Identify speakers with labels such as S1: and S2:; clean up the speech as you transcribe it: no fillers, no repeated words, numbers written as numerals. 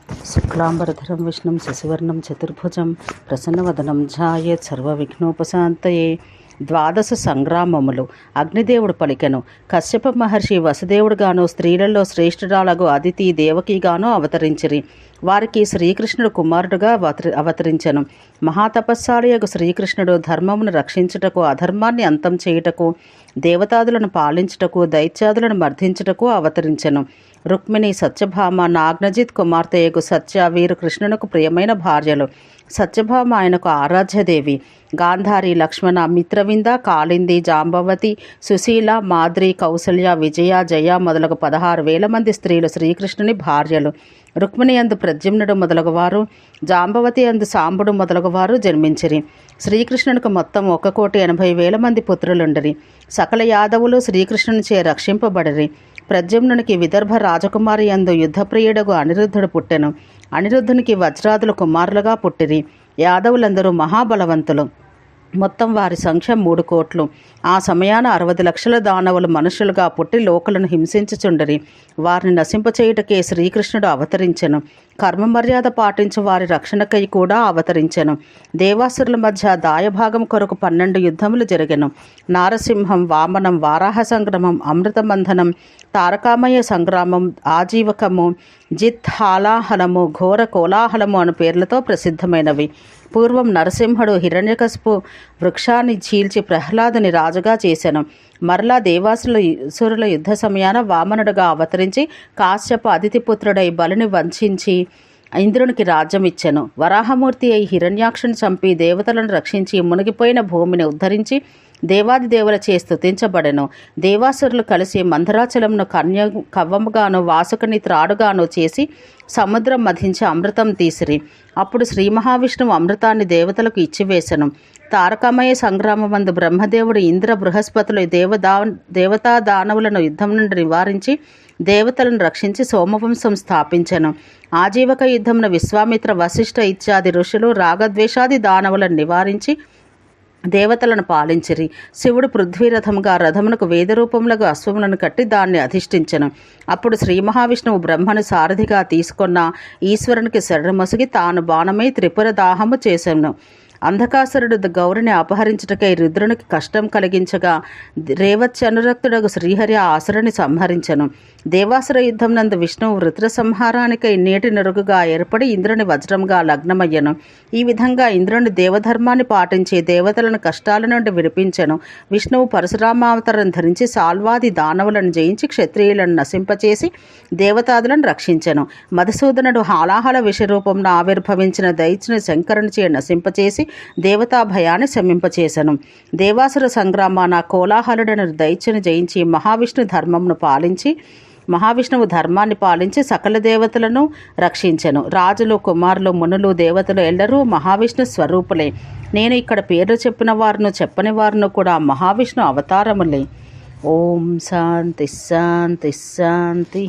S1: శుక్లాంబరధరం విష్ణుం శశివర్ణం చతుర్భుజం ప్రసన్నవదనం ధ్యాయేత్ సర్వవిఘ్నోపశాంతయే. ద్వాదశ సంగ్రామములు. అగ్నిదేవుడు పలికెను. కశ్యప మహర్షి వసుదేవుడుగాను, స్త్రీలలో శ్రేష్ఠురాలగు అదితి దేవకిగాను అవతరించిరి. వారికి శ్రీకృష్ణుడు కుమారుడుగా అవతరించెను. మహాతపస్సాలియగు శ్రీకృష్ణుడు ధర్మమును రక్షించుటకు, అధర్మాన్ని అంతం చేయుటకు, దేవతాదులను పాలించుటకు, దైత్యాదులను మర్దించుటకు అవతరించెను. రుక్మిణి, సత్యభామ, నాగ్నజిత్ కుమార్తెయగు సత్య వీరు కృష్ణునకు ప్రియమైన భార్యలు. సత్యభామ ఆయనకు ఆరాధ్యదేవి. గాంధారి, లక్ష్మణ, మిత్రవింద, కాళింది, జాంబవతి, సుశీల, మాద్రి, కౌసల్య, విజయ, జయ మొదలగు 16,000 మంది స్త్రీలు శ్రీకృష్ణుని భార్యలు. రుక్మిణి యందు ప్రద్యుమ్నుడు మొదలగువారు, జాంబవతి యందు సాంబుడు మొదలగువారు జన్మించిరి. శ్రీకృష్ణునికి మొత్తం 1,80,000 మంది పుత్రులుండిరి. సకల యాదవులు శ్రీకృష్ణునిచే రక్షింపబడిరి. ప్రద్యుమ్నునికి విదర్భ రాజకుమారి యందు యుద్ధప్రియుడగు అనిరుద్ధుడు పుట్టెను. అనిరుద్ధునికి వజ్రాదులు కుమారులుగా పుట్టిరి. యాదవులందరూ మహాబలవంతులు. మొత్తం వారి సంఖ్య 3 కోట్లు. ఆ సమయాన 60 లక్షల దానవులు మనుషులుగా పుట్టి లోకులను హింసించుచుండరి. వారిని నశింపచేయుటకే శ్రీకృష్ణుడు అవతరించెను. కర్మ మర్యాద పాటించు వారి రక్షణకై కూడా అవతరించెను. దేవాసురుల మధ్య దాయభాగం కొరకు 12 యుద్ధములు జరిగెను. నారసింహం, వామనం, వారాహ సంగ్రమం, అమృతమంథనం, తారకామయ సంగ్రామం, ఆజీవకము, జిత్ హాలాహలము, ఘోర కోలాహలము అను పేర్లతో ప్రసిద్ధమైనవి. పూర్వం నరసింహుడు హిరణ్యకశిపు వృక్షాన్ని చీల్చి ప్రహ్లాదుని రాజుగా చేసెను. మరలా దేవాసురుల యుద్ధ సమయాన వామనుడుగా అవతరించి కాశ్యప అదితిపుత్రుడై బలిని వంచించి ఇంద్రునికి రాజ్యం ఇచ్చెను. వరాహమూర్తి అయి హిరణ్యాక్షుని చంపి దేవతలను రక్షించి మునిగిపోయిన భూమిని ఉద్ధరించి దేవాదిదేవులచే స్తుతించబడెను. దేవాసురులు కలిసి మందరాచలంను కవ్వముగాను, వాసుకుని త్రాడుగాను చేసి సముద్రం మధించి అమృతం తీసిరి. అప్పుడు శ్రీ మహావిష్ణువు అమృతాన్ని దేవతలకు ఇచ్చివేశను. తారకమయ సంగ్రామమందు బ్రహ్మదేవుడు, ఇంద్ర, బృహస్పతులు దేవతా దానవులను యుద్ధం నుండి నివారించి దేవతలను రక్షించి సోమవంశం స్థాపించెను. ఆజీవక యుద్ధమున విశ్వామిత్ర, వశిష్ఠ ఇత్యాది ఋషులు రాగద్వేషాది దానవులను నివారించి దేవతలను పాలించిరి. శివుడు పృథ్వీరథముగా రథమునకు వేదరూపములకు అశ్వములను కట్టి దాన్ని అధిష్ఠించెను. అప్పుడు శ్రీ మహావిష్ణువు బ్రహ్మను సారథిగా తీసుకొన్న ఈశ్వరునికి శరణమొసగి తాను బాణమై త్రిపుర దాహము చేసెను. అంధకాసురుడు గౌరిని అపహరించుటకై రుద్రునికి కష్టం కలిగించగా రేవత్యనురక్తుడగు శ్రీహరి ఆ అసురుని సంహరించెను. దేవాసుర యుద్ధం నందు విష్ణువు వృత్ర సంహారానికై నీటి నురుగుగా ఏర్పడి ఇంద్రుని వజ్రంగా లగ్నమయ్యను. ఈ విధంగా ఇంద్రుని దేవధర్మాన్ని పాటించి దేవతలను కష్టాల నుండి విడిపించెను. విష్ణువు పరశురామావతారం ధరించి సాల్వాది దానవులను జయించి క్షత్రియులను నశింపచేసి దేవతాదులను రక్షించెను. మధుసూదనుడు హాలాహల విషరూపంలో ఆవిర్భవించిన దైత్యుని శంకరునిచే నశింపచేసి దేవతా భయాన్ని శమింపచేసెను. దేవాసుర సంగ్రామాన కోలాహలుడను దైత్యుని జయించి మహావిష్ణువు ధర్మాన్ని పాలించి సకల దేవతలను రక్షించెను. రాజులు, కుమారులు, మునులు, దేవతలు ఎల్లరూ మహావిష్ణు స్వరూపులే. నేను ఇక్కడ పేర్లు చెప్పిన వారును చెప్పని వారును కూడా మహావిష్ణు అవతారములే. ఓం శాంతి శాంతి శాంతి.